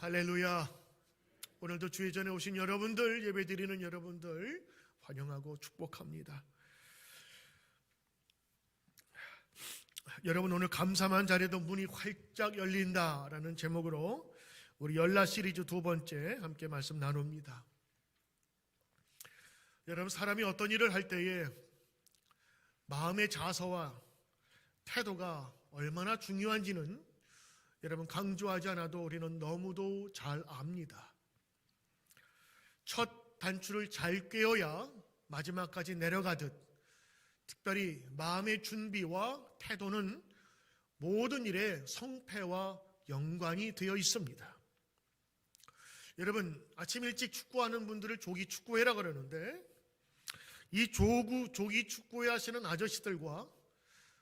할렐루야. 오늘도 주의 전에 오신 여러분들, 예배드리는 여러분들 환영하고 축복합니다. 여러분, 오늘 감사만 잘해도 문이 활짝 열린다라는 제목으로 우리 열라 시리즈 두 번째 함께 말씀 나눕니다. 여러분, 사람이 어떤 일을 할 때에 마음의 자세와 태도가 얼마나 중요한지는 여러분 강조하지 않아도 우리는 너무도 잘 압니다. 첫 단추를 잘 꿰어야 마지막까지 내려가듯 특별히 마음의 준비와 태도는 모든 일의 성패와 연관이 되어 있습니다. 여러분, 아침 일찍 축구하는 분들을 조기 축구회라 그러는데 이 조기 축구회 하시는 아저씨들과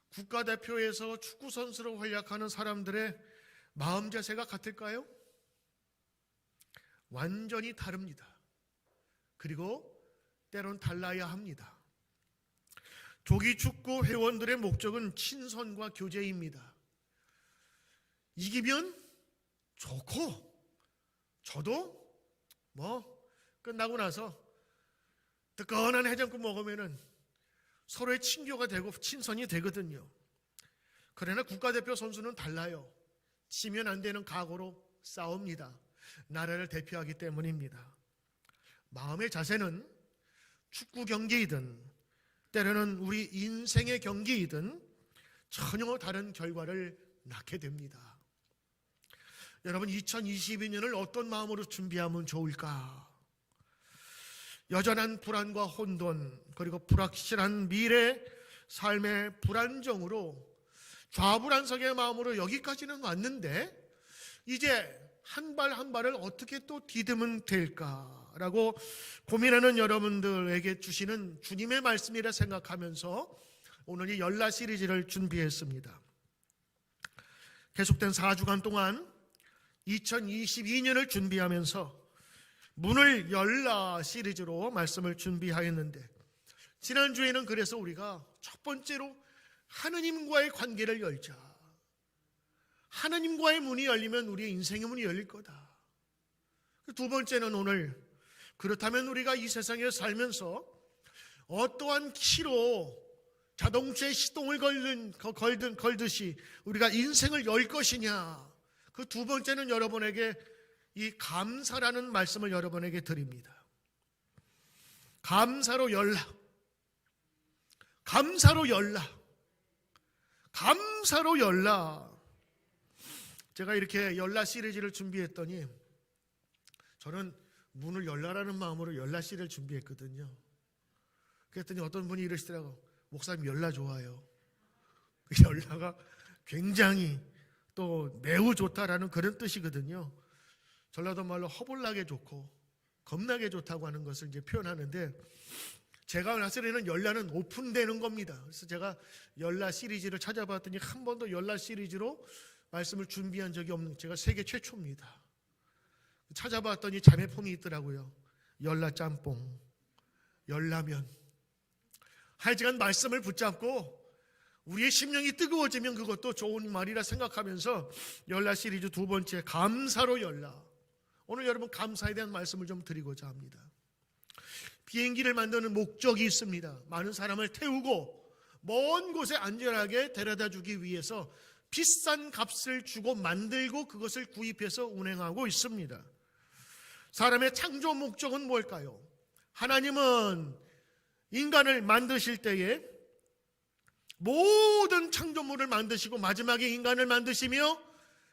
국가대표에서 축구선수로 활약하는 사람들의 마음 자세가 같을까요? 완전히 다릅니다. 그리고 때론 달라야 합니다. 조기 축구 회원들의 목적은 친선과 교제입니다. 이기면 좋고, 저도 끝나고 나서 뜨끈한 해장국 먹으면은 서로의 친교가 되고 친선이 되거든요. 그러나 국가대표 선수는 달라요. 지면 안 되는 각오로 싸웁니다. 나라를 대표하기 때문입니다. 마음의 자세는 축구 경기이든 때로는 우리 인생의 경기이든 전혀 다른 결과를 낳게 됩니다. 여러분, 2022년을 어떤 마음으로 준비하면 좋을까? 여전한 불안과 혼돈, 그리고 불확실한 미래, 삶의 불안정으로 좌불안석의 마음으로 여기까지는 왔는데 이제 한 발 한 발을 어떻게 또 디디면 될까라고 고민하는 여러분들에게 주시는 주님의 말씀이라 생각하면서 오늘 이 열라 시리즈를 준비했습니다. 계속된 4주간 동안 2022년을 준비하면서 문을 열라 시리즈로 말씀을 준비하였는데 지난주에는 그래서 우리가 첫 번째로 하느님과의 관계를 열자. 하느님과의 문이 열리면 우리의 인생의 문이 열릴 거다. 두 번째는 오늘 그렇다면 우리가 이 세상에 살면서 어떠한 키로 자동차에 시동을 걸듯이 우리가 인생을 열 것이냐. 그 두 번째는 여러분에게 이 감사라는 말씀을 여러분에게 드립니다. 감사로 열라. 감사로 열라. 감사로 열라. 제가 이렇게 열라 시리즈를 준비했더니 저는 문을 열라라는 마음으로 열라 시리즈를 준비했거든요. 그랬더니 어떤 분이 이러시더라고. 목사님, 열라 좋아요. 열라가 굉장히 또 매우 좋다라는 그런 뜻이거든요. 전라도 말로 허벌나게 좋고 겁나게 좋다고 하는 것을 이제 표현하는데 제가 나서는 열라는 오픈되는 겁니다. 그래서 제가 열라 시리즈를 찾아봤더니 한 번도 열라 시리즈로 말씀을 준비한 적이 없는, 제가 세계 최초입니다. 찾아봤더니 자매품이 있더라고요. 열라 짬뽕, 열라면. 하여간 말씀을 붙잡고 우리의 심령이 뜨거워지면 그것도 좋은 말이라 생각하면서 열라 시리즈 두 번째, 감사로 열라. 오늘 여러분 감사에 대한 말씀을 좀 드리고자 합니다. 비행기를 만드는 목적이 있습니다. 많은 사람을 태우고 먼 곳에 안전하게 데려다 주기 위해서 비싼 값을 주고 만들고 그것을 구입해서 운행하고 있습니다. 사람의 창조 목적은 뭘까요? 하나님은 인간을 만드실 때에 모든 창조물을 만드시고 마지막에 인간을 만드시며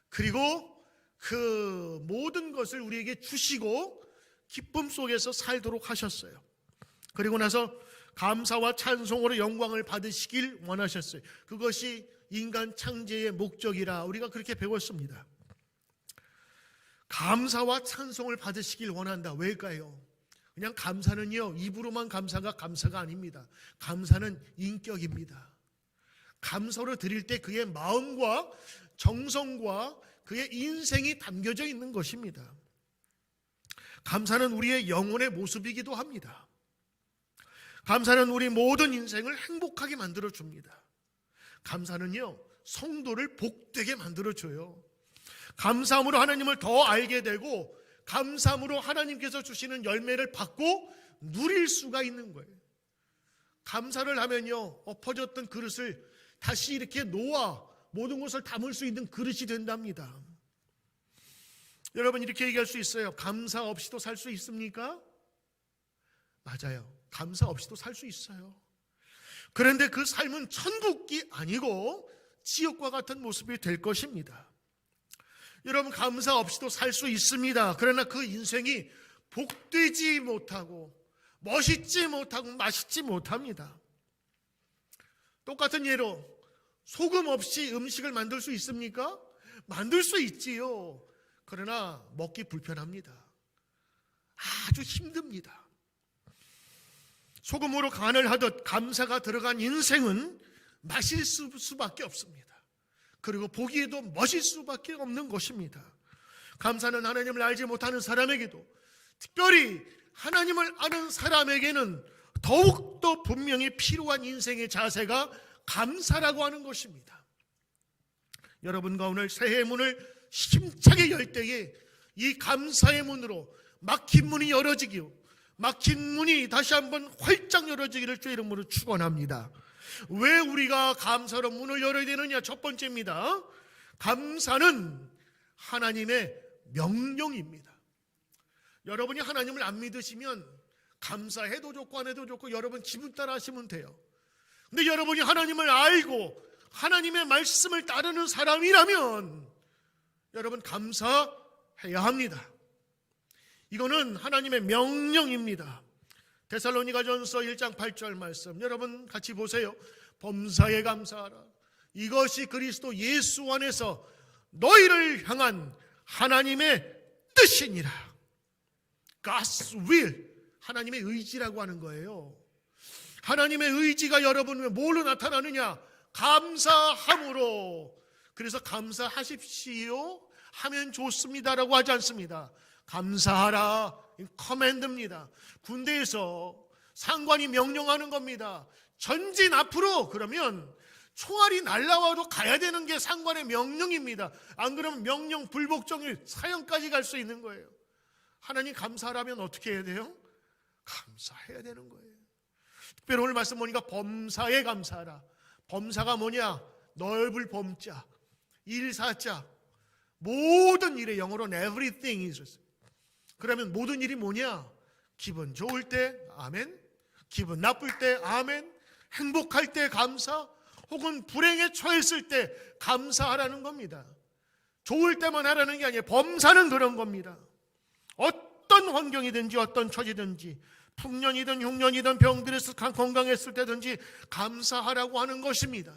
그리고 그 모든 것을 우리에게 주시고 기쁨 속에서 살도록 하셨어요. 그리고 나서 감사와 찬송으로 영광을 받으시길 원하셨어요. 그것이 인간 창제의 목적이라 우리가 그렇게 배웠습니다. 감사와 찬송을 받으시길 원한다. 왜일까요? 그냥 감사는요, 입으로만 감사가 아닙니다. 감사는 인격입니다. 감사로 드릴 때 그의 마음과 정성과 그의 인생이 담겨져 있는 것입니다. 감사는 우리의 영혼의 모습이기도 합니다. 감사는 우리 모든 인생을 행복하게 만들어줍니다. 감사는요, 성도를 복되게 만들어줘요. 감사함으로 하나님을 더 알게 되고 감사함으로 하나님께서 주시는 열매를 받고 누릴 수가 있는 거예요. 감사를 하면요, 엎어졌던 그릇을 다시 이렇게 놓아 모든 것을 담을 수 있는 그릇이 된답니다. 여러분, 이렇게 얘기할 수 있어요. 감사 없이도 살 수 있습니까? 맞아요. 감사 없이도 살 수 있어요. 그런데 그 삶은 천국이 아니고 지옥과 같은 모습이 될 것입니다. 여러분, 감사 없이도 살 수 있습니다. 그러나 그 인생이 복되지 못하고 멋있지 못하고 맛있지 못합니다. 똑같은 예로 소금 없이 음식을 만들 수 있습니까? 만들 수 있지요. 그러나 먹기 불편합니다. 아주 힘듭니다. 소금으로 간을 하듯 감사가 들어간 인생은 맛있을 수밖에 없습니다. 그리고 보기에도 멋있을 수밖에 없는 것입니다. 감사는 하나님을 알지 못하는 사람에게도, 특별히 하나님을 아는 사람에게는 더욱더 분명히 필요한 인생의 자세가 감사라고 하는 것입니다. 여러분과 오늘 새해의 문을 힘차게 열 때에 이 감사의 문으로 막힌 문이 열어지기요, 막힌 문이 다시 한번 활짝 열어지기를 주의 이름으로 축원합니다. 왜 우리가 감사로 문을 열어야 되느냐? 첫 번째입니다. 감사는 하나님의 명령입니다. 여러분이 하나님을 안 믿으시면 감사해도 좋고 안 해도 좋고 여러분 기분 따라 하시면 돼요. 근데 여러분이 하나님을 알고 하나님의 말씀을 따르는 사람이라면 여러분 감사해야 합니다. 이거는 하나님의 명령입니다. 데살로니가전서 1장 8절 말씀, 여러분 같이 보세요. 범사에 감사하라. 이것이 그리스도 예수 안에서 너희를 향한 하나님의 뜻이니라. God's will, 하나님의 의지라고 하는 거예요. 하나님의 의지가 여러분의 뭘로 나타나느냐? 감사함으로. 그래서 감사하십시오 하면 좋습니다라고 하지 않습니다. 감사하라, 커맨드입니다. 군대에서 상관이 명령하는 겁니다. 전진 앞으로. 그러면 총알이 날라와도 가야 되는 게 상관의 명령입니다. 안 그러면 명령 불복종일 사형까지 갈 수 있는 거예요. 하나님 감사하라면 어떻게 해야 돼요? 감사해야 되는 거예요. 특별히 오늘 말씀 보니까 범사에 감사하라. 범사가 뭐냐? 넓을 범자, 일사자, 모든 일의 영어로는 everything is. 그러면 모든 일이 뭐냐? 기분 좋을 때 아멘, 기분 나쁠 때 아멘, 행복할 때 감사, 혹은 불행에 처했을 때 감사하라는 겁니다. 좋을 때만 하라는 게 아니에요. 범사는 그런 겁니다. 어떤 환경이든지 어떤 처지든지, 풍년이든 흉년이든 병들어서 건강했을 때든지 감사하라고 하는 것입니다.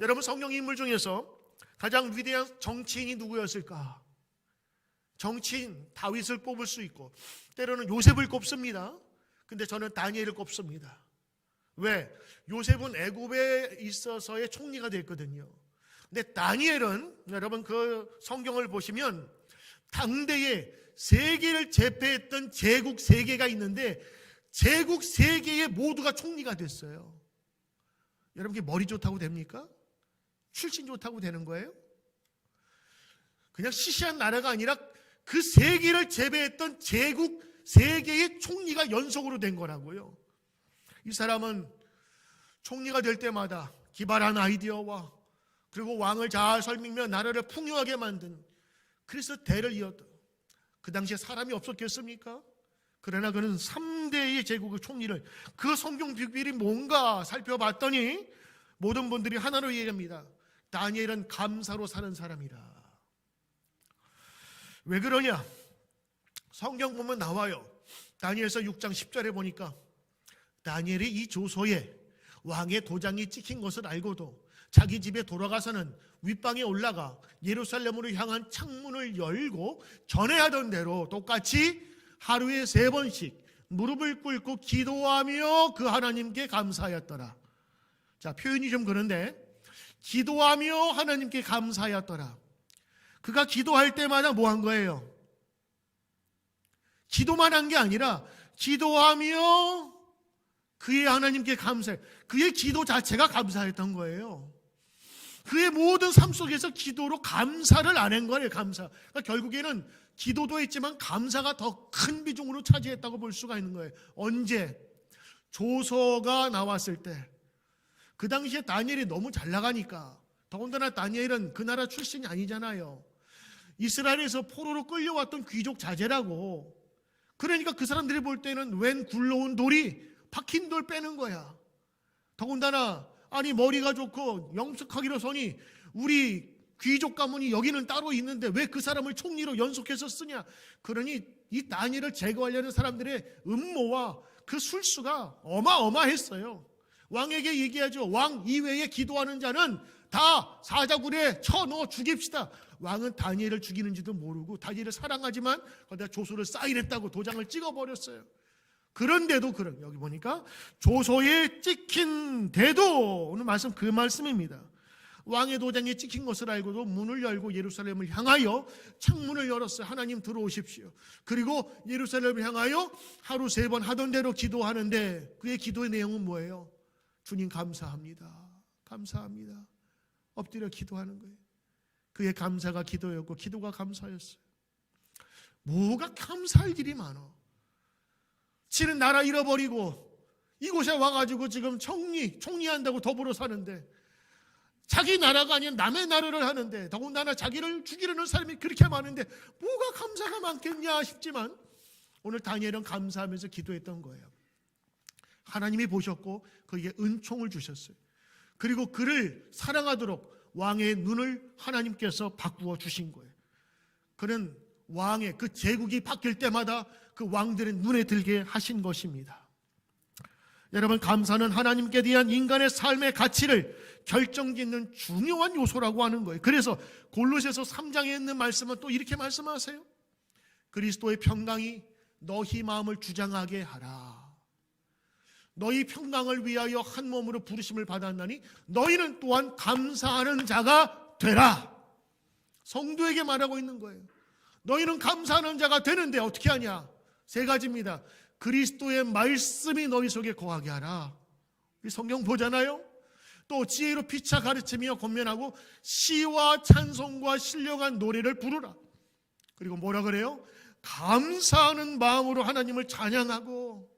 여러분, 성경 인물 중에서 가장 위대한 정치인이 누구였을까? 정치인 다윗을 뽑을 수 있고 때로는 요셉을 꼽습니다. 근데 저는 다니엘을 꼽습니다. 왜? 요셉은 애굽에 있어서의 총리가 됐거든요. 근데 다니엘은 여러분 그 성경을 보시면 당대에 세계를 제패했던 제국 3개가 있는데 제국 3개의 모두가 총리가 됐어요. 여러분 그게 머리 좋다고 됩니까? 출신 좋다고 되는 거예요? 그냥 시시한 나라가 아니라 그 3개를 제패했던 제국 3개의 총리가 연속으로 된 거라고요. 이 사람은 총리가 될 때마다 기발한 아이디어와 그리고 왕을 잘 설명하며 나라를 풍요하게 만든, 그래서 대를 이었던, 그 당시에 사람이 없었겠습니까? 그러나 그는 3대의 제국의 총리를, 그 성경 비밀이 뭔가 살펴봤더니 모든 분들이 하나로 얘기합니다. 다니엘은 감사로 사는 사람이라. 왜 그러냐? 성경 보면 나와요. 다니엘서 6장 10절에 보니까 다니엘이 이 조서에 왕의 도장이 찍힌 것을 알고도 자기 집에 돌아가서는 윗방에 올라가 예루살렘으로 향한 창문을 열고 전에 하던 대로 똑같이 하루에 3번씩 무릎을 꿇고 기도하며 그 하나님께 감사하였더라. 자, 표현이 좀 그런데 기도하며 하나님께 감사하였더라. 그가 기도할 때마다 뭐 한 거예요? 기도만 한 게 아니라 기도하며 그의 하나님께 감사해. 그의 기도 자체가 감사했던 거예요. 그의 모든 삶 속에서 기도로 감사를 안 한 거예요. 감사. 그러니까 결국에는 기도도 했지만 감사가 더 큰 비중으로 차지했다고 볼 수가 있는 거예요. 언제? 조서가 나왔을 때. 그 당시에 다니엘이 너무 잘 나가니까, 더군다나 다니엘은 그 나라 출신이 아니잖아요. 이스라엘에서 포로로 끌려왔던 귀족 자제라고. 그러니까 그 사람들이 볼 때는 웬 굴러온 돌이 박힌 돌 빼는 거야. 더군다나 아니 머리가 좋고 영특하기로 서니 우리 귀족 가문이 여기는 따로 있는데 왜 그 사람을 총리로 연속해서 쓰냐. 그러니 이 다니엘을 제거하려는 사람들의 음모와 그 술수가 어마어마했어요. 왕에게 얘기하죠. 왕 이외에 기도하는 자는 다 사자굴에 쳐넣어 죽입시다. 왕은 다니엘을 죽이는지도 모르고 다니엘을 사랑하지만 거기다 조서를 사인했다고 도장을 찍어버렸어요. 그런데도 여기 보니까 조서에 찍힌데도 오늘 말씀 그 말씀입니다. 왕의 도장에 찍힌 것을 알고도 문을 열고 예루살렘을 향하여 창문을 열었어요. 하나님 들어오십시오. 그리고 예루살렘을 향하여 하루 3번 하던 대로 기도하는데 그의 기도의 내용은 뭐예요? 주님 감사합니다. 감사합니다. 엎드려 기도하는 거예요. 그의 감사가 기도였고 기도가 감사였어요. 뭐가 감사할 일이 많아. 지는 나라 잃어버리고 이곳에 와가지고 지금 총리한다고 더불어 사는데 자기 나라가 아닌 남의 나라를 하는데 더군다나 자기를 죽이려는 사람이 그렇게 많은데 뭐가 감사가 많겠냐 싶지만 오늘 다니엘은 감사하면서 기도했던 거예요. 하나님이 보셨고 그에게 은총을 주셨어요. 그리고 그를 사랑하도록 왕의 눈을 하나님께서 바꾸어 주신 거예요. 그는 왕의 그 제국이 바뀔 때마다 그 왕들의 눈에 들게 하신 것입니다. 여러분, 감사는 하나님께 대한 인간의 삶의 가치를 결정짓는 중요한 요소라고 하는 거예요. 그래서 골로새서 3장에 있는 말씀은 또 이렇게 말씀하세요. 그리스도의 평강이 너희 마음을 주장하게 하라. 너희 평강을 위하여 한 몸으로 부르심을 받았나니 너희는 또한 감사하는 자가 되라. 성도에게 말하고 있는 거예요. 너희는 감사하는 자가 되는데 어떻게 하냐? 3가지입니다. 그리스도의 말씀이 너희 속에 거하게 하라. 우리 성경 보잖아요. 또 지혜로 피차 가르치며 권면하고 시와 찬송과 신령한 노래를 부르라. 그리고 뭐라 그래요? 감사하는 마음으로 하나님을 찬양하고,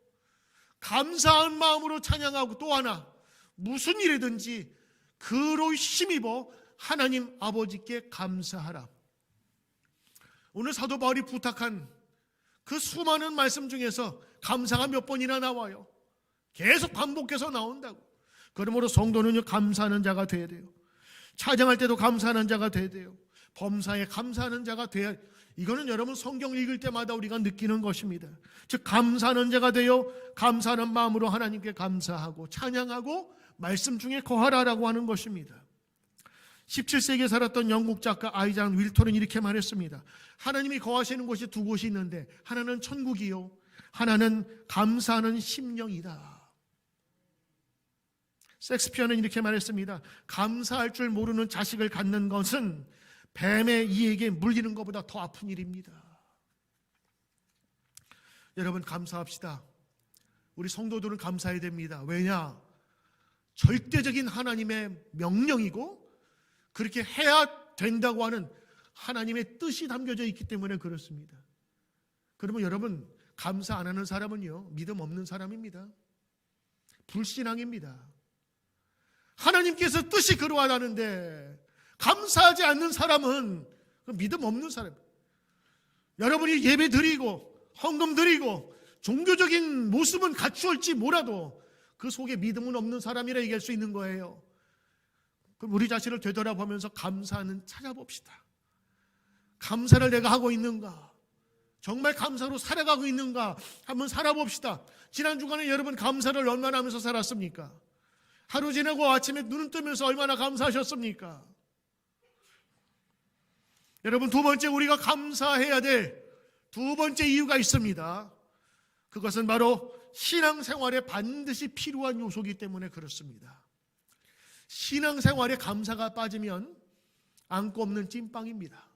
감사한 마음으로 찬양하고, 또 하나 무슨 일이든지 그로 힘입어 하나님 아버지께 감사하라. 오늘 사도 바울이 부탁한 그 수많은 말씀 중에서 감사가 몇 번이나 나와요. 계속 반복해서 나온다고. 그러므로 성도는요, 감사하는 자가 돼야 돼요. 찬양할 때도 감사하는 자가 돼야 돼요. 범사에 감사하는 자가 돼야. 이거는 여러분 성경 읽을 때마다 우리가 느끼는 것입니다. 즉 감사하는 자가 되어 감사하는 마음으로 하나님께 감사하고 찬양하고 말씀 중에 거하라라고 하는 것입니다. 17세기에 살았던 영국 작가 아이작 윌턴은 이렇게 말했습니다. 하나님이 거하시는 곳이 2곳이 있는데 하나는 천국이요, 하나는 감사하는 심령이다. 섹스피어는 이렇게 말했습니다. 감사할 줄 모르는 자식을 갖는 것은 뱀의 이에게 물리는 것보다 더 아픈 일입니다. 여러분, 감사합시다. 우리 성도들은 감사해야 됩니다. 왜냐? 절대적인 하나님의 명령이고 그렇게 해야 된다고 하는 하나님의 뜻이 담겨져 있기 때문에 그렇습니다. 그러면 여러분, 감사 안 하는 사람은요, 믿음 없는 사람입니다. 불신앙입니다. 하나님께서 뜻이 그러하다는데 감사하지 않는 사람은 믿음 없는 사람입니다. 여러분이 예배 드리고 헌금 드리고 종교적인 모습은 갖추었지 몰라도 그 속에 믿음은 없는 사람이라 얘기할 수 있는 거예요. 그럼 우리 자신을 되돌아보면서 감사는 찾아봅시다. 감사를 내가 하고 있는가? 정말 감사로 살아가고 있는가? 한번 살아봅시다. 지난 주간에 여러분 감사를 얼마나 하면서 살았습니까? 하루 지나고 아침에 눈 뜨면서 얼마나 감사하셨습니까? 여러분, 2번째 우리가 감사해야 될 2번째 이유가 있습니다. 그것은 바로 신앙생활에 반드시 필요한 요소이기 때문에 그렇습니다. 신앙생활에 감사가 빠지면 안고 없는 찐빵입니다.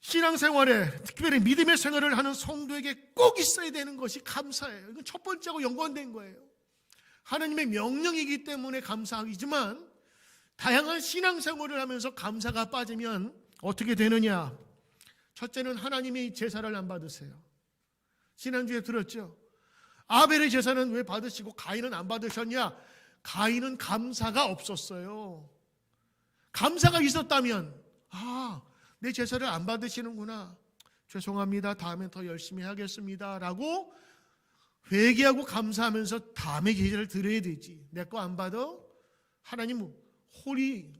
신앙생활에, 특별히 믿음의 생활을 하는 성도에게 꼭 있어야 되는 것이 감사예요. 이건 첫 번째하고 연관된 거예요. 하나님의 명령이기 때문에 감사하지만 다양한 신앙생활을 하면서 감사가 빠지면 어떻게 되느냐? 첫째는 하나님이 제사를 안 받으세요. 지난주에 들었죠? 아벨의 제사는 왜 받으시고 가인은 안 받으셨냐? 가인은 감사가 없었어요. 감사가 있었다면 내 제사를 안 받으시는구나. 죄송합니다. 다음에 더 열심히 하겠습니다. 라고 회개하고 감사하면서 다음에 제사를 드려야 되지. 내 거 안 받아? 하나님 홀이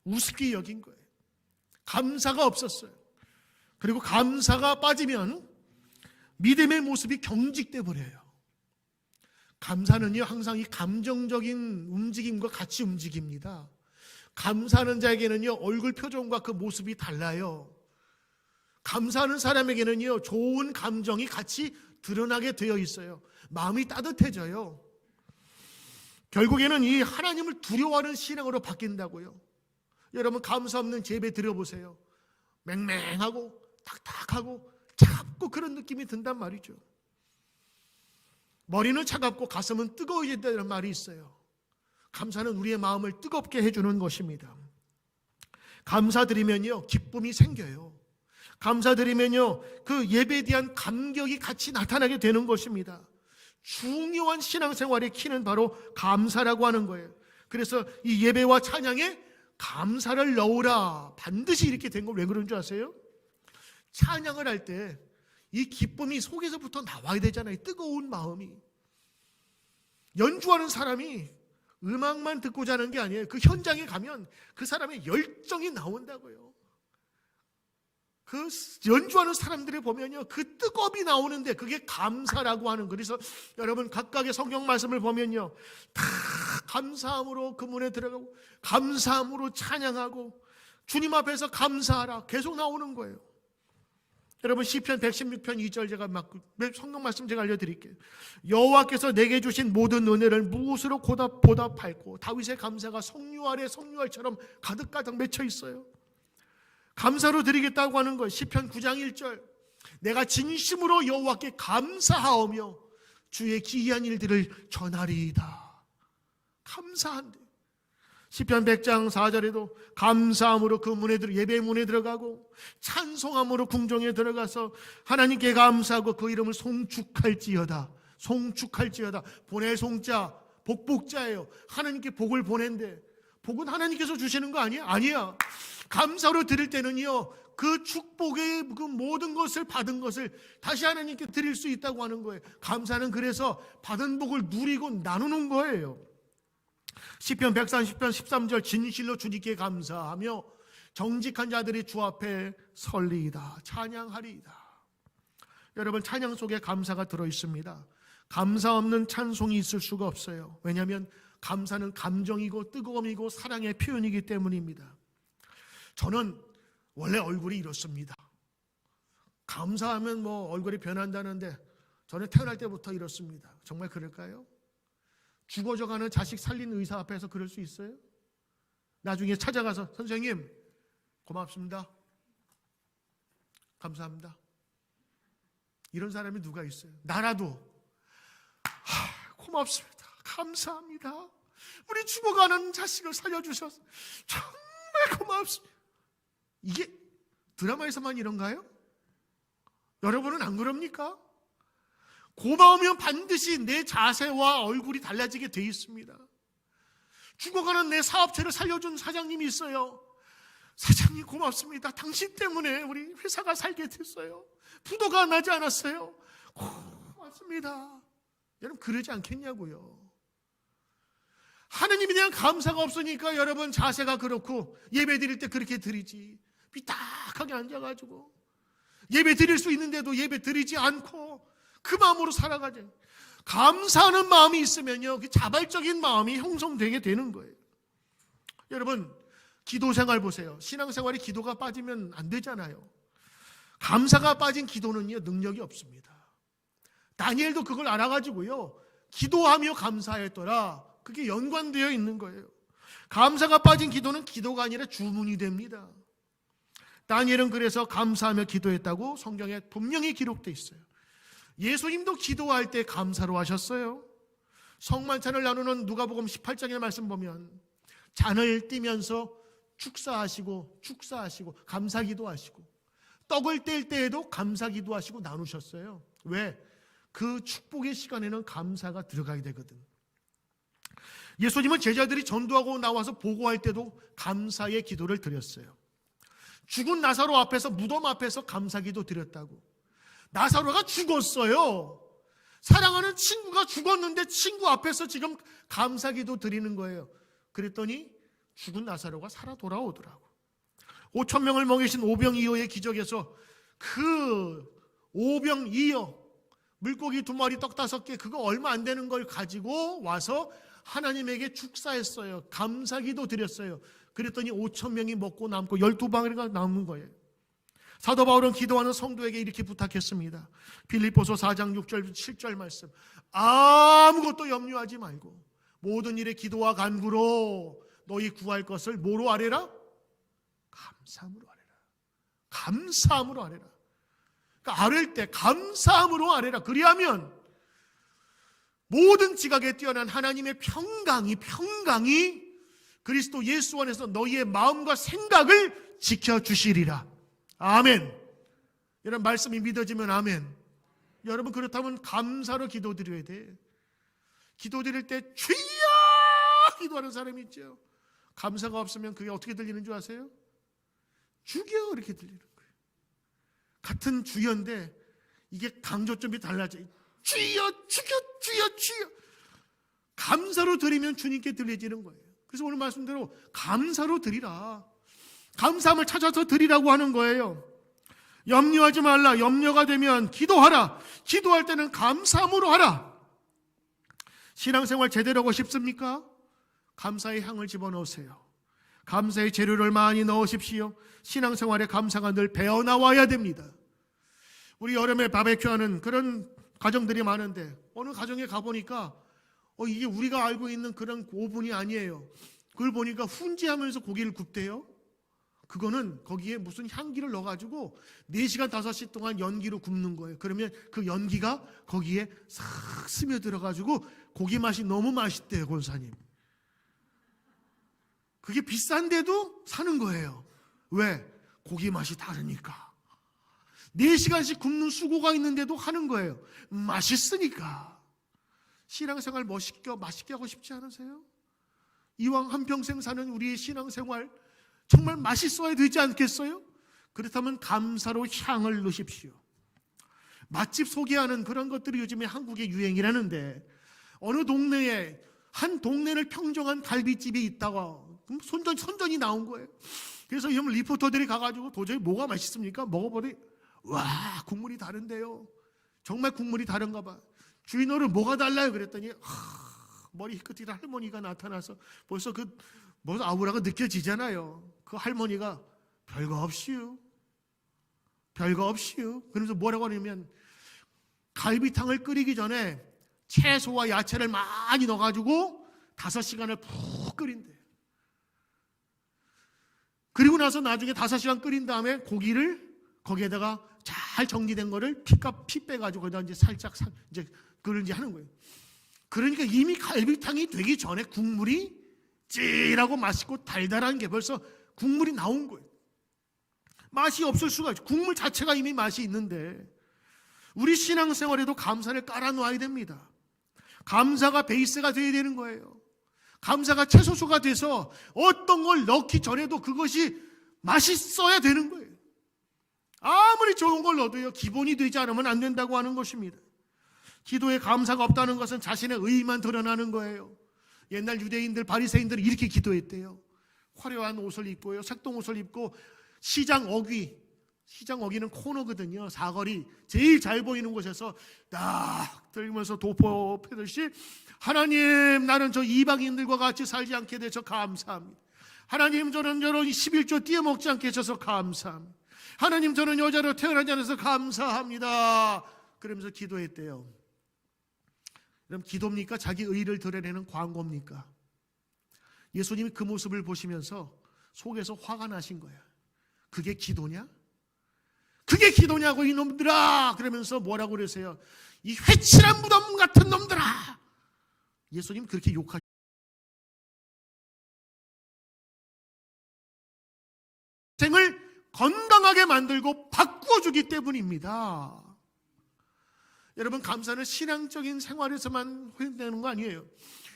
우습게 여긴 거예요. 감사가 없었어요. 그리고 감사가 빠지면 믿음의 모습이 경직돼 버려요. 감사는요 항상 이 감정적인 움직임과 같이 움직입니다. 감사하는 자에게는요 얼굴 표정과 그 모습이 달라요. 감사하는 사람에게는요 좋은 감정이 같이 드러나게 되어 있어요. 마음이 따뜻해져요. 결국에는 이 하나님을 두려워하는 신앙으로 바뀐다고요. 여러분 감사 없는 예배 드려보세요. 맹맹하고 탁탁하고 차갑고 그런 느낌이 든단 말이죠. 머리는 차갑고 가슴은 뜨거워진다는 말이 있어요. 감사는 우리의 마음을 뜨겁게 해주는 것입니다. 감사드리면요 기쁨이 생겨요. 감사드리면요 그 예배에 대한 감격이 같이 나타나게 되는 것입니다. 중요한 신앙생활의 키는 바로 감사라고 하는 거예요. 그래서 이 예배와 찬양에 감사를 넣으라, 반드시 이렇게 된 건 왜 그런 줄 아세요? 찬양을 할 때 이 기쁨이 속에서부터 나와야 되잖아요. 뜨거운 마음이. 연주하는 사람이 음악만 듣고자 하는 게 아니에요. 그 현장에 가면 그 사람의 열정이 나온다고요. 그 연주하는 사람들이 보면요 그 뜨겁이 나오는데 그게 감사라고 하는 거예요. 그래서 여러분 각각의 성경 말씀을 보면요 다 감사함으로 그 문에 들어가고 감사함으로 찬양하고 주님 앞에서 감사하라 계속 나오는 거예요. 여러분 시편 116편 2절 제가 성경 말씀 제가 알려드릴게요. 여호와께서 내게 주신 모든 은혜를 무엇으로 보답할꼬. 다윗의 감사가 성류 아래 성류알처럼 가득가득 맺혀 있어요. 감사로 드리겠다고 하는 거예요. 시편 9장 1절 내가 진심으로 여호와께 감사하오며 주의 기이한 일들을 전하리이다. 감사한데. 시편 100장 4절에도 감사함으로 그 문에 예배의 문에 들어가고 찬송함으로 궁정에 들어가서 하나님께 감사하고 그 이름을 송축할지어다. 송축할지어다. 보낼 송자 복복자예요. 하나님께 복을 보낸대. 복은 하나님께서 주시는 거 아니야? 아니야. 감사로 드릴 때는요 그 축복의 그 모든 것을 받은 것을 다시 하나님께 드릴 수 있다고 하는 거예요. 감사는 그래서 받은 복을 누리고 나누는 거예요. 시편 130편 13절 진실로 주님께 감사하며 정직한 자들이 주 앞에 설리이다. 찬양하리이다. 여러분 찬양 속에 감사가 들어있습니다. 감사 없는 찬송이 있을 수가 없어요. 왜냐하면 감사는 감정이고 뜨거움이고 사랑의 표현이기 때문입니다. 저는 원래 얼굴이 이렇습니다. 감사하면 뭐 얼굴이 변한다는데 저는 태어날 때부터 이렇습니다. 정말 그럴까요? 죽어져가는 자식 살린 의사 앞에서 그럴 수 있어요? 나중에 찾아가서 선생님 고맙습니다. 감사합니다. 이런 사람이 누가 있어요? 나라도 고맙습니다. 감사합니다. 우리 죽어가는 자식을 살려주셔서 정말 고맙습니다. 이게 드라마에서만 이런가요? 여러분은 안 그럽니까? 고마우면 반드시 내 자세와 얼굴이 달라지게 돼 있습니다. 죽어가는 내 사업체를 살려준 사장님이 있어요. 사장님 고맙습니다. 당신 때문에 우리 회사가 살게 됐어요. 부도가 나지 않았어요. 고맙습니다. 여러분 그러지 않겠냐고요. 하느님에 대한 감사가 없으니까 여러분 자세가 그렇고 예배 드릴 때 그렇게 드리지 삐딱하게 앉아가지고 예배 드릴 수 있는데도 예배 드리지 않고 그 마음으로 살아가죠. 감사하는 마음이 있으면요 그 자발적인 마음이 형성되게 되는 거예요. 여러분 기도 생활 보세요. 신앙생활이 기도가 빠지면 안 되잖아요. 감사가 빠진 기도는요 능력이 없습니다. 다니엘도 그걸 알아가지고요 기도하며 감사했더라. 그게 연관되어 있는 거예요. 감사가 빠진 기도는 기도가 아니라 주문이 됩니다. 다니엘은 그래서 감사하며 기도했다고 성경에 분명히 기록되어 있어요. 예수님도 기도할 때 감사로 하셨어요. 성만찬을 나누는 누가복음 18장의 말씀 보면 잔을 띠면서 축사하시고 감사기도 하시고 떡을 뗄 때에도 감사기도 하시고 나누셨어요. 왜? 그 축복의 시간에는 감사가 들어가야 되거든. 예수님은 제자들이 전도하고 나와서 보고할 때도 감사의 기도를 드렸어요. 죽은 나사로 앞에서, 무덤 앞에서 감사기도 드렸다고. 나사로가 죽었어요. 사랑하는 친구가 죽었는데 친구 앞에서 지금 감사기도 드리는 거예요. 그랬더니 죽은 나사로가 살아 돌아오더라고. 5,000명을 먹이신 오병이어의 기적에서 그 오병이어, 물고기 2마리 떡 5개, 그거 얼마 안 되는 걸 가지고 와서 하나님에게 축사했어요. 감사기도 드렸어요. 그랬더니 5,000명이 먹고 남고 12방울이가 남은 거예요. 사도 바울은 기도하는 성도에게 이렇게 부탁했습니다. 빌립보서 4장 6절 7절 말씀. 아무것도 염려하지 말고 모든 일에 기도와 간구로 너희 구할 것을 뭐로 아뢰라? 감사함으로 아뢰라. 감사함으로 아뢰라. 그러니까 아뢰일 때 감사함으로 아뢰라. 그리하면 모든 지각에 뛰어난 하나님의 평강이 그리스도 예수 안에서 너희의 마음과 생각을 지켜주시리라. 아멘. 이런 말씀이 믿어지면 아멘. 여러분, 그렇다면 감사로 기도드려야 돼. 기도드릴 때 주여 기도하는 사람이 있죠. 감사가 없으면 그게 어떻게 들리는 줄 아세요? 죽여 이렇게 들리는 거예요. 같은 주여인데 이게 강조점이 달라져요. 주여 죽여 주여. 감사로 드리면 주님께 들려지는 거예요. 그래서 오늘 말씀대로 감사로 드리라. 감사함을 찾아서 드리라고 하는 거예요. 염려하지 말라. 염려가 되면 기도하라. 기도할 때는 감사함으로 하라. 신앙생활 제대로 하고 싶습니까? 감사의 향을 집어넣으세요. 감사의 재료를 많이 넣으십시오. 신앙생활에 감사가 늘 배어나와야 됩니다. 우리 여름에 바베큐 하는 그런 가정들이 많은데 어느 가정에 가보니까 이게 우리가 알고 있는 그런 오븐이 아니에요. 그걸 보니까 훈제하면서 고기를 굽대요. 그거는 거기에 무슨 향기를 넣어가지고 4시간 5시 동안 연기로 굽는 거예요. 그러면 그 연기가 거기에 싹 스며들어가지고 고기 맛이 너무 맛있대요, 권사님. 그게 비싼데도 사는 거예요. 왜? 고기 맛이 다르니까. 4시간씩 굽는 수고가 있는데도 하는 거예요. 맛있으니까. 신앙생활 맛있게 하고 싶지 않으세요? 이왕 한평생 사는 우리의 신앙생활 정말 맛있어야 되지 않겠어요? 그렇다면 감사로 향을 넣으십시오. 맛집 소개하는 그런 것들이 요즘에 한국의 유행이라는데 어느 동네에 한 동네를 평정한 갈비집이 있다고 선전이 나온 거예요. 그래서 이 리포터들이 가가지고 도저히 뭐가 맛있습니까? 먹어보니 와 국물이 다른데요. 정말 국물이 다른가 봐. 주인어른 뭐가 달라요? 그랬더니 머리 희끗희끗 할머니가 나타나서 벌써 뭐 아우라가 느껴지잖아요. 그 할머니가 별거 없이요. 그러면서 뭐라고 하냐면 갈비탕을 끓이기 전에 채소와 야채를 많이 넣어가지고 5시간을 푹 끓인대. 그리고 나서 나중에 5시간 끓인 다음에 고기를 거기에다가 잘 정리된 거를 피 빼가지고 거기다 이제 살짝 이제 그걸 이제 하는 거예요. 그러니까 이미 갈비탕이 되기 전에 국물이 찔하고 맛있고 달달한 게 벌써 국물이 나온 거예요. 맛이 없을 수가 있죠. 국물 자체가 이미 맛이 있는데 우리 신앙생활에도 감사를 깔아놓아야 됩니다. 감사가 베이스가 되어야 되는 거예요. 감사가 채소수가 돼서 어떤 걸 넣기 전에도 그것이 맛있어야 되는 거예요. 아무리 좋은 걸 넣어도요 기본이 되지 않으면 안 된다고 하는 것입니다. 기도에 감사가 없다는 것은 자신의 의의만 드러나는 거예요. 옛날 유대인들 바리새인들이 이렇게 기도했대요. 화려한 옷을 입고요, 색동 옷을 입고 시장 어귀는 코너거든요. 사거리 제일 잘 보이는 곳에서 딱 들면서 도포 패듯이 하나님 나는 저 이방인들과 같이 살지 않게 되셔서 감사합니다. 하나님 저는 11조 띄어먹지 않게 해주셔서 감사합니다. 하나님 저는 여자로 태어나지 않아서 감사합니다. 그러면서 기도했대요. 그럼 기도입니까? 자기 의의를 드러내는 광고입니까? 예수님이 그 모습을 보시면서 속에서 화가 나신 거야. 그게 기도냐? 그게 기도냐고 이놈들아! 그러면서 뭐라고 그러세요? 이 회칠한 무덤 같은 놈들아! 예수님 그렇게 욕하셨어요. 기쁘게 만들고 바꾸어주기 때문입니다. 여러분, 감사는 신앙적인 생활에서만 회복되는 거 아니에요.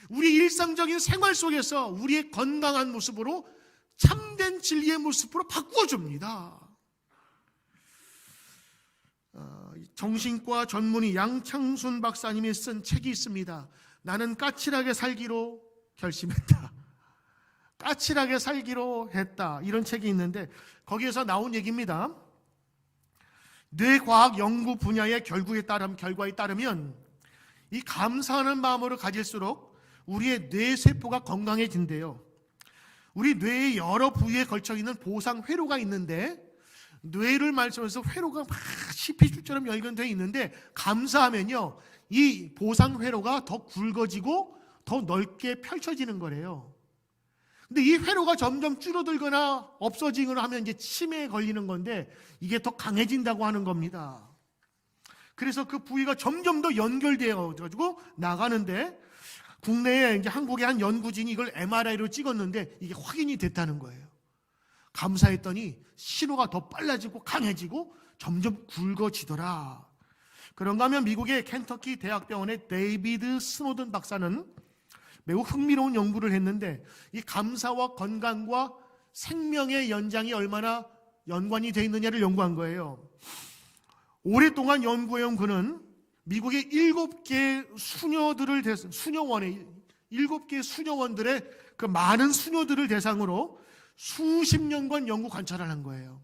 우리 일상적인 생활 속에서 우리의 건강한 모습으로, 참된 진리의 모습으로 바꾸어줍니다. 정신과 전문의 양창순 박사님이 쓴 책이 있습니다. 나는 까칠하게 살기로 결심했다. 까칠하게 살기로 했다. 이런 책이 있는데 거기에서 나온 얘기입니다. 뇌과학 연구 분야의 결과에 따르면 이 감사하는 마음으로 가질수록 우리의 뇌세포가 건강해진대요. 우리 뇌의 여러 부위에 걸쳐 있는 보상 회로가 있는데, 뇌를 말씀해서 회로가 막 CPU처럼 연결되어 있는데, 감사하면요 이 보상 회로가 더 굵어지고 더 넓게 펼쳐지는 거래요. 근데 이 회로가 점점 줄어들거나 없어지거나 하면 이제 치매에 걸리는 건데, 이게 더 강해진다고 하는 겁니다. 그래서 그 부위가 점점 더 연결되어 가지고 나가는데, 국내에 이제 한국의 한 연구진이 이걸 MRI로 찍었는데 이게 확인이 됐다는 거예요. 감사했더니 신호가 더 빨라지고 강해지고 점점 굵어지더라. 그런가 하면 미국의 켄터키 대학병원의 데이비드 스노든 박사는 매우 흥미로운 연구를 했는데, 이 감사와 건강과 생명의 연장이 얼마나 연관이 되어 있느냐를 연구한 거예요. 오랫동안 연구해온 그는 미국의 7개 수녀원들의 그 많은 수녀들을 대상으로 수십 년간 연구 관찰을 한 거예요.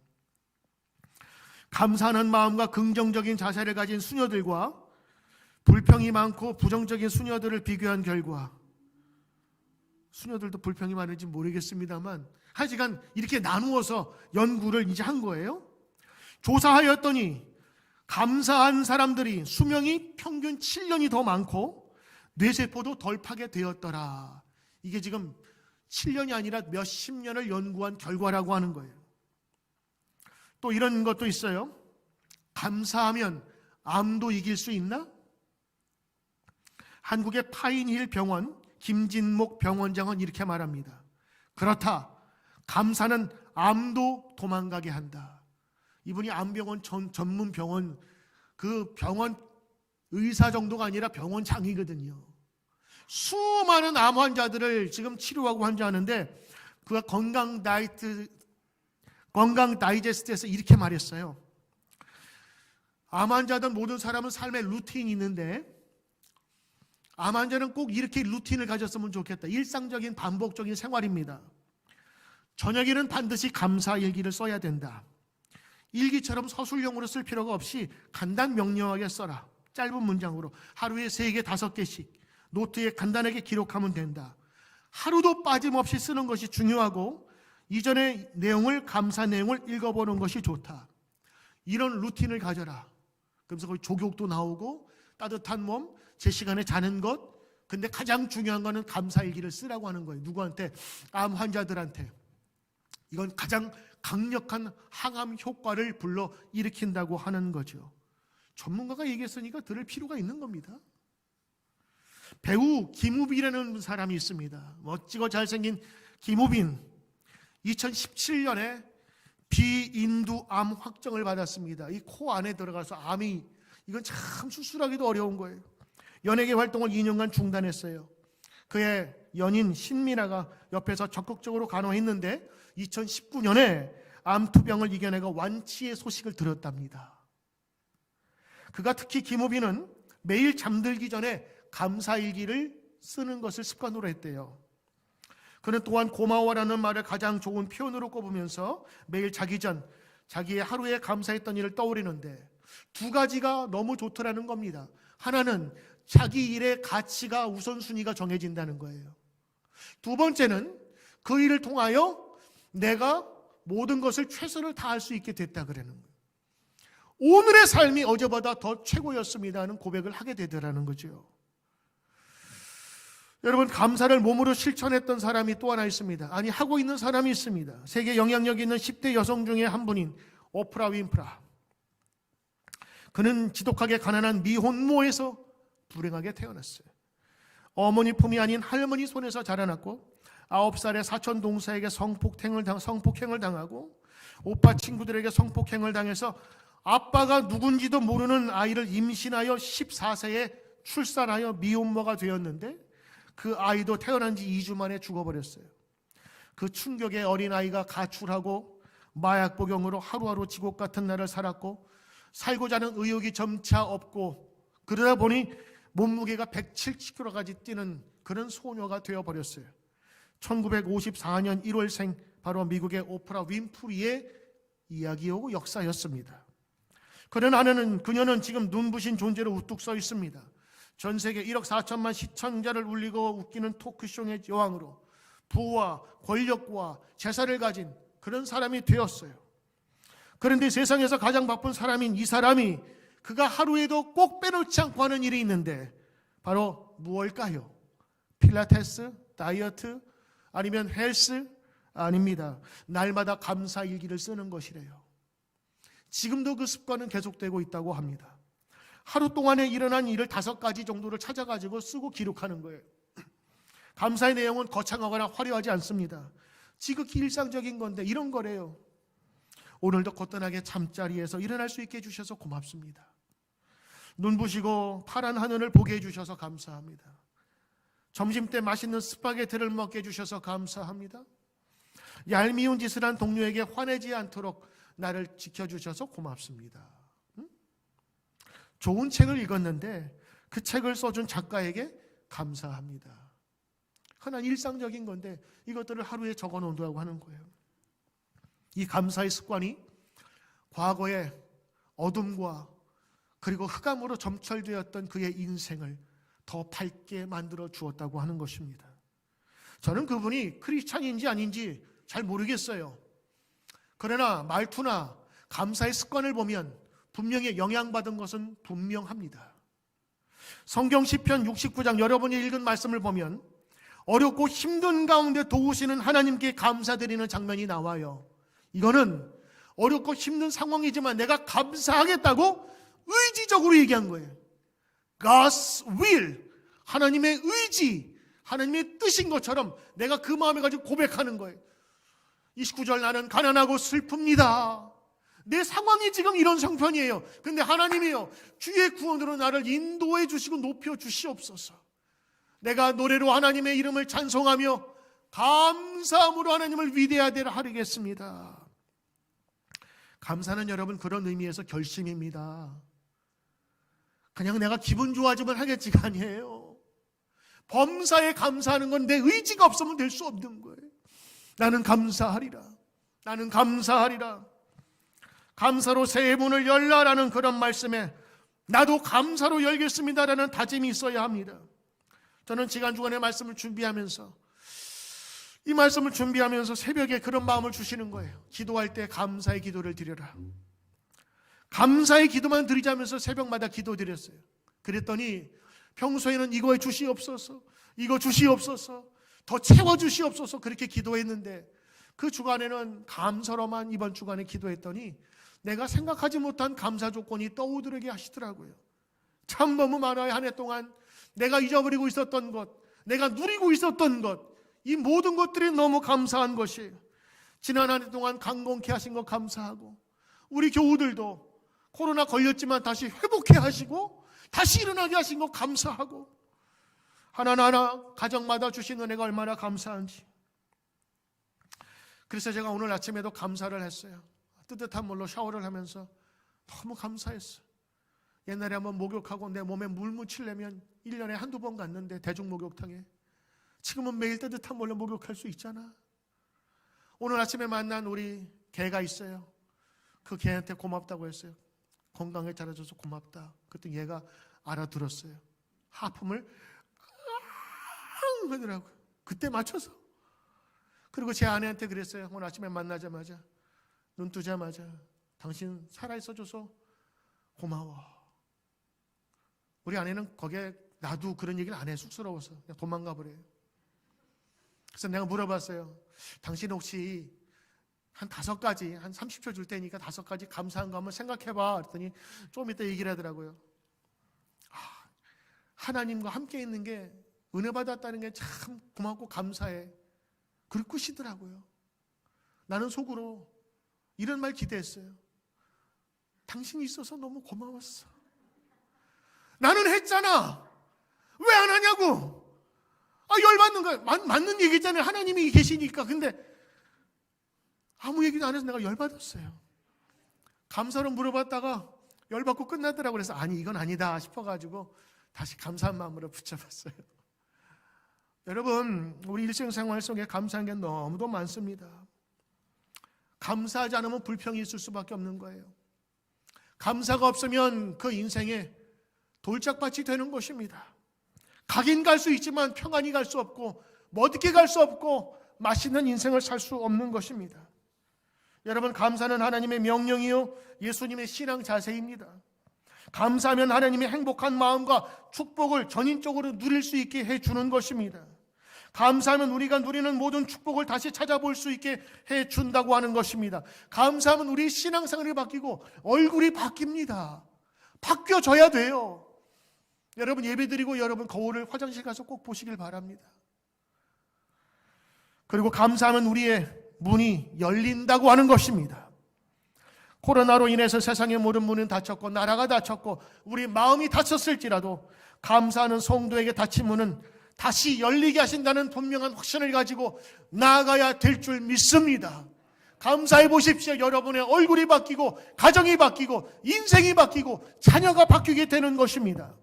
감사하는 마음과 긍정적인 자세를 가진 수녀들과 불평이 많고 부정적인 수녀들을 비교한 결과, 수녀들도 불평이 많은지 모르겠습니다만 하여간 이렇게 나누어서 연구를 이제 한 거예요. 조사하였더니 감사한 사람들이 수명이 평균 7년이 더 많고 뇌세포도 덜 파괴되었더라. 이게 지금 7년이 아니라 몇십 년을 연구한 결과라고 하는 거예요. 또 이런 것도 있어요. 감사하면 암도 이길 수 있나? 한국의 파인힐 병원 김진목 병원장은 이렇게 말합니다. 그렇다. 감사는 암도 도망가게 한다. 이분이 암병원 전문 병원, 그 병원 의사 정도가 아니라 병원장이거든요. 수많은 암 환자들을 지금 치료하고 환자하는데, 그가 건강 다이제스트에서 이렇게 말했어요. 암 환자든 모든 사람은 삶의 루틴이 있는데, 암 환자는 꼭 이렇게 루틴을 가졌으면 좋겠다. 일상적인 반복적인 생활입니다. 저녁에는 반드시 감사 일기를 써야 된다. 일기처럼 서술형으로 쓸 필요가 없이 간단 명료하게 써라. 짧은 문장으로 하루에 3개, 5개씩 노트에 간단하게 기록하면 된다. 하루도 빠짐없이 쓰는 것이 중요하고, 이전의 내용을, 감사 내용을 읽어보는 것이 좋다. 이런 루틴을 가져라. 그러면서 거기 족욕도 나오고 따뜻한 몸, 제 시간에 자는 것, 근데 가장 중요한 거는 감사일기를 쓰라고 하는 거예요. 누구한테? 암 환자들한테. 이건 가장 강력한 항암 효과를 불러 일으킨다고 하는 거죠. 전문가가 얘기했으니까 들을 필요가 있는 겁니다. 배우 김우빈이라는 사람이 있습니다. 멋지고 잘생긴 김우빈. 2017년에 비인두암 확정을 받았습니다. 이 코 안에 들어가서 암이, 이건 참 수술하기도 어려운 거예요. 연예계 활동을 2년간 중단했어요. 그의 연인 신민아가 옆에서 적극적으로 간호했는데 2019년에 암투병을 이겨내고 완치의 소식을 들었답니다. 그가 특히 김우빈은 매일 잠들기 전에 감사일기를 쓰는 것을 습관으로 했대요. 그는 또한 고마워라는 말을 가장 좋은 표현으로 꼽으면서 매일 자기 전 자기의 하루에 감사했던 일을 떠올리는데, 2가지가 너무 좋더라는 겁니다. 하나는 자기 일의 가치가 우선순위가 정해진다는 거예요. 2번째는 그 일을 통하여 내가 모든 것을 최선을 다할 수 있게 됐다 그러는 거예요. 오늘의 삶이 어제보다 더 최고였습니다 하는 고백을 하게 되더라는 거죠. 여러분, 감사를 몸으로 실천했던 사람이 또 하나 있습니다. 아니, 하고 있는 사람이 있습니다. 세계 영향력 있는 10대 여성 중에 한 분인 오프라 윈프라. 그는 지독하게 가난한 미혼모에서 불행하게 태어났어요. 어머니 품이 아닌 할머니 손에서 자라났고 9살의 사촌 동생에게 성폭행을 당하고 오빠 친구들에게 성폭행을 당해서 아빠가 누군지도 모르는 아이를 임신하여 14세에 출산하여 미혼모가 되었는데 그 아이도 태어난 지 2주 만에 죽어버렸어요. 그 충격에 어린아이가 가출하고 마약 복용으로 하루하루 지옥 같은 날을 살았고 살고자 하는 의욕이 점차 없고 그러다 보니 몸무게가 170kg까지 뛰는 그런 소녀가 되어버렸어요. 1954년 1월생 바로 미국의 오프라 윈프리의 이야기이고 역사였습니다. 그녀는 지금 눈부신 존재로 우뚝 서 있습니다. 전 세계 1억 4천만 시청자를 울리고 웃기는 토크쇼의 여왕으로 부와 권력과 재산을 가진 그런 사람이 되었어요. 그런데 세상에서 가장 바쁜 사람인 이 사람이 그가 하루에도 꼭 빼놓지 않고 하는 일이 있는데 바로 무엇일까요? 필라테스, 다이어트, 아니면 헬스? 아닙니다. 날마다 감사 일기를 쓰는 것이래요. 지금도 그 습관은 계속되고 있다고 합니다. 하루 동안에 일어난 일을 5가지 정도를 찾아가지고 쓰고 기록하는 거예요. 감사의 내용은 거창하거나 화려하지 않습니다. 지극히 일상적인 건데 이런 거래요. 오늘도 거뜬하게 잠자리에서 일어날 수 있게 해주셔서 고맙습니다. 눈부시고 파란 하늘을 보게 해주셔서 감사합니다. 점심때 맛있는 스파게티를 먹게 해주셔서 감사합니다. 얄미운 짓을 한 동료에게 화내지 않도록 나를 지켜주셔서 고맙습니다. 좋은 책을 읽었는데 그 책을 써준 작가에게 감사합니다. 흔한 일상적인 건데 이것들을 하루에 적어놓는다고 하는 거예요. 이 감사의 습관이 과거의 어둠과 그리고 흑암으로 점철되었던 그의 인생을 더 밝게 만들어 주었다고 하는 것입니다. 저는 그분이 크리스찬인지 아닌지 잘 모르겠어요. 그러나 말투나 감사의 습관을 보면 분명히 영향받은 것은 분명합니다. 성경 시편 69장 여러분이 읽은 말씀을 보면 어렵고 힘든 가운데 도우시는 하나님께 감사드리는 장면이 나와요. 이거는 어렵고 힘든 상황이지만 내가 감사하겠다고 의지적으로 얘기한 거예요. God's will, 하나님의 의지, 하나님의 뜻인 것처럼 내가 그 마음을 가지고 고백하는 거예요. 29절 나는 가난하고 슬픕니다. 내 상황이 지금 이런 형편이에요. 근데 하나님이요 주의 구원으로 나를 인도해 주시고 높여 주시옵소서. 내가 노래로 하나님의 이름을 찬송하며 감사함으로 하나님을 위대하게 하겠습니다. 감사는 여러분 그런 의미에서 결심입니다. 그냥 내가 기분 좋아지면 하겠지가 아니에요. 범사에 감사하는 건 내 의지가 없으면 될 수 없는 거예요. 나는 감사하리라. 나는 감사하리라. 감사로 새 문을 열라라는 그런 말씀에 나도 감사로 열겠습니다라는 다짐이 있어야 합니다. 저는 지난주간에 말씀을 준비하면서 이 말씀을 준비하면서 새벽에 그런 마음을 주시는 거예요. 기도할 때 감사의 기도를 드려라. 감사의 기도만 드리자면서 새벽마다 기도 드렸어요. 그랬더니 평소에는 이거 주시옵소서, 이거 주시옵소서, 더 채워주시옵소서 그렇게 기도했는데 그 주간에는 감사로만 이번 주간에 기도했더니 내가 생각하지 못한 감사 조건이 떠오르게 하시더라고요. 참 너무 많아요. 한 해 동안 내가 잊어버리고 있었던 것, 내가 누리고 있었던 것, 이 모든 것들이 너무 감사한 것이에요. 지난 한 해 동안 강건케 하신 것 감사하고 우리 교우들도 코로나 걸렸지만 다시 회복해 하시고 다시 일어나게 하신 것 감사하고 하나하나 가정마다 주신 은혜가 얼마나 감사한지. 그래서 제가 오늘 아침에도 감사를 했어요. 뜨뜻한 물로 샤워를 하면서 너무 감사했어요. 옛날에 한번 목욕하고 내 몸에 물 묻히려면 1년에 한두 번 갔는데 대중목욕탕에 지금은 매일 뜨뜻한 물로 목욕할 수 있잖아. 오늘 아침에 만난 우리 개가 있어요. 그 개한테 고맙다고 했어요. 건강하게 자라줘서 고맙다. 그랬더니 얘가 알아들었어요. 하품을 하더라고요. 그때 맞춰서. 그리고 제 아내한테 그랬어요. 오늘 아침에 만나자마자 눈 뜨자마자 당신 살아있어줘서 고마워. 우리 아내는 거기에 나도 그런 얘기를 안 해. 쑥스러워서 그냥 도망가 버려요. 그래서 내가 물어봤어요. 당신 혹시 한 5가지, 한 30초 줄 테니까 5가지 감사한 거 한번 생각해봐. 그랬더니 좀 이따 얘기를 하더라고요. 하나님과 함께 있는 게 은혜 받았다는 게 참 고맙고 감사해. 그럴 것이더라고요. 나는 속으로 이런 말 기대했어요. 당신이 있어서 너무 고마웠어. 나는 했잖아. 왜 안 하냐고. 열받는 거야. 맞는 얘기잖아요. 하나님이 계시니까. 근데 아무 얘기도 안 해서 내가 열받았어요. 감사로 물어봤다가 열받고 끝나더라고. 그래서 아니 이건 아니다 싶어가지고 다시 감사한 마음으로 붙잡았어요. 여러분, 우리 일생생활 속에 감사한 게 너무도 많습니다. 감사하지 않으면 불평이 있을 수밖에 없는 거예요. 감사가 없으면 그 인생에 돌짝밭이 되는 것입니다. 가긴 갈 수 있지만 평안히 갈 수 없고 멋있게 갈 수 없고 맛있는 인생을 살 수 없는 것입니다. 여러분, 감사는 하나님의 명령이요 예수님의 신앙 자세입니다. 감사하면 하나님의 행복한 마음과 축복을 전인적으로 누릴 수 있게 해주는 것입니다. 감사하면 우리가 누리는 모든 축복을 다시 찾아볼 수 있게 해준다고 하는 것입니다. 감사하면 우리 신앙생활이 바뀌고 얼굴이 바뀝니다. 바뀌어져야 돼요. 여러분, 예배드리고 여러분 거울을 화장실 가서 꼭 보시길 바랍니다. 그리고 감사하면 우리의 문이 열린다고 하는 것입니다. 코로나로 인해서 세상의 모든 문은 닫혔고 나라가 닫혔고 우리 마음이 닫혔을지라도 감사하는 성도에게 닫힌 문은 다시 열리게 하신다는 분명한 확신을 가지고 나아가야 될 줄 믿습니다. 감사해 보십시오. 여러분의 얼굴이 바뀌고 가정이 바뀌고 인생이 바뀌고 자녀가 바뀌게 되는 것입니다.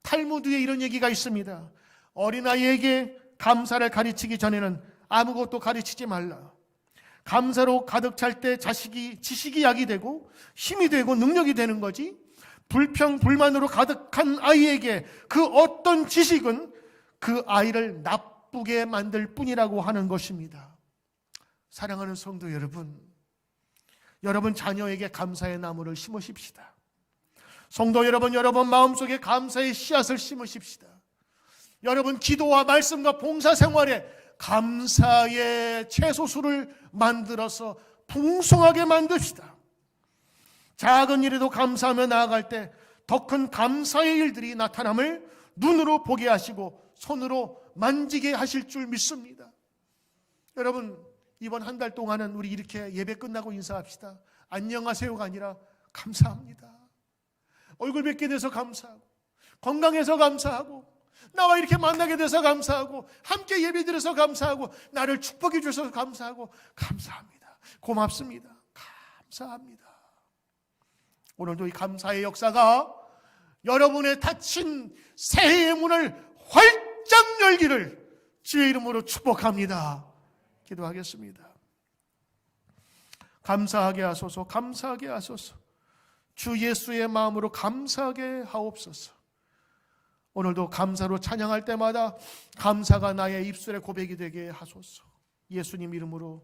탈무드에 이런 얘기가 있습니다. 어린아이에게 감사를 가르치기 전에는 아무것도 가르치지 말라. 감사로 가득 찰 때 지식이 약이 되고 힘이 되고 능력이 되는 거지, 불평 불만으로 가득한 아이에게 그 어떤 지식은 그 아이를 나쁘게 만들 뿐이라고 하는 것입니다. 사랑하는 성도 여러분, 여러분 자녀에게 감사의 나무를 심으십시다. 성도 여러분, 여러분 마음속에 감사의 씨앗을 심으십시다. 여러분 기도와 말씀과 봉사생활에 감사의 채소수를 만들어서 풍성하게 만듭시다. 작은 일에도 감사하며 나아갈 때 더 큰 감사의 일들이 나타남을 눈으로 보게 하시고 손으로 만지게 하실 줄 믿습니다. 여러분, 이번 한 달 동안은 우리 이렇게 예배 끝나고 인사합시다. 안녕하세요가 아니라 감사합니다. 얼굴 뵙게 돼서 감사하고, 건강해서 감사하고, 나와 이렇게 만나게 돼서 감사하고, 함께 예배드려서 감사하고, 나를 축복해 주셔서 감사하고, 감사합니다. 고맙습니다. 감사합니다. 오늘도 이 감사의 역사가 여러분의 닫힌 새해의 문을 활짝 열기를 주의 이름으로 축복합니다. 기도하겠습니다. 감사하게 하소서, 감사하게 하소서. 주 예수의 마음으로 감사하게 하옵소서. 오늘도 감사로 찬양할 때마다 감사가 나의 입술의 고백이 되게 하소서. 예수님 이름으로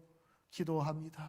기도합니다.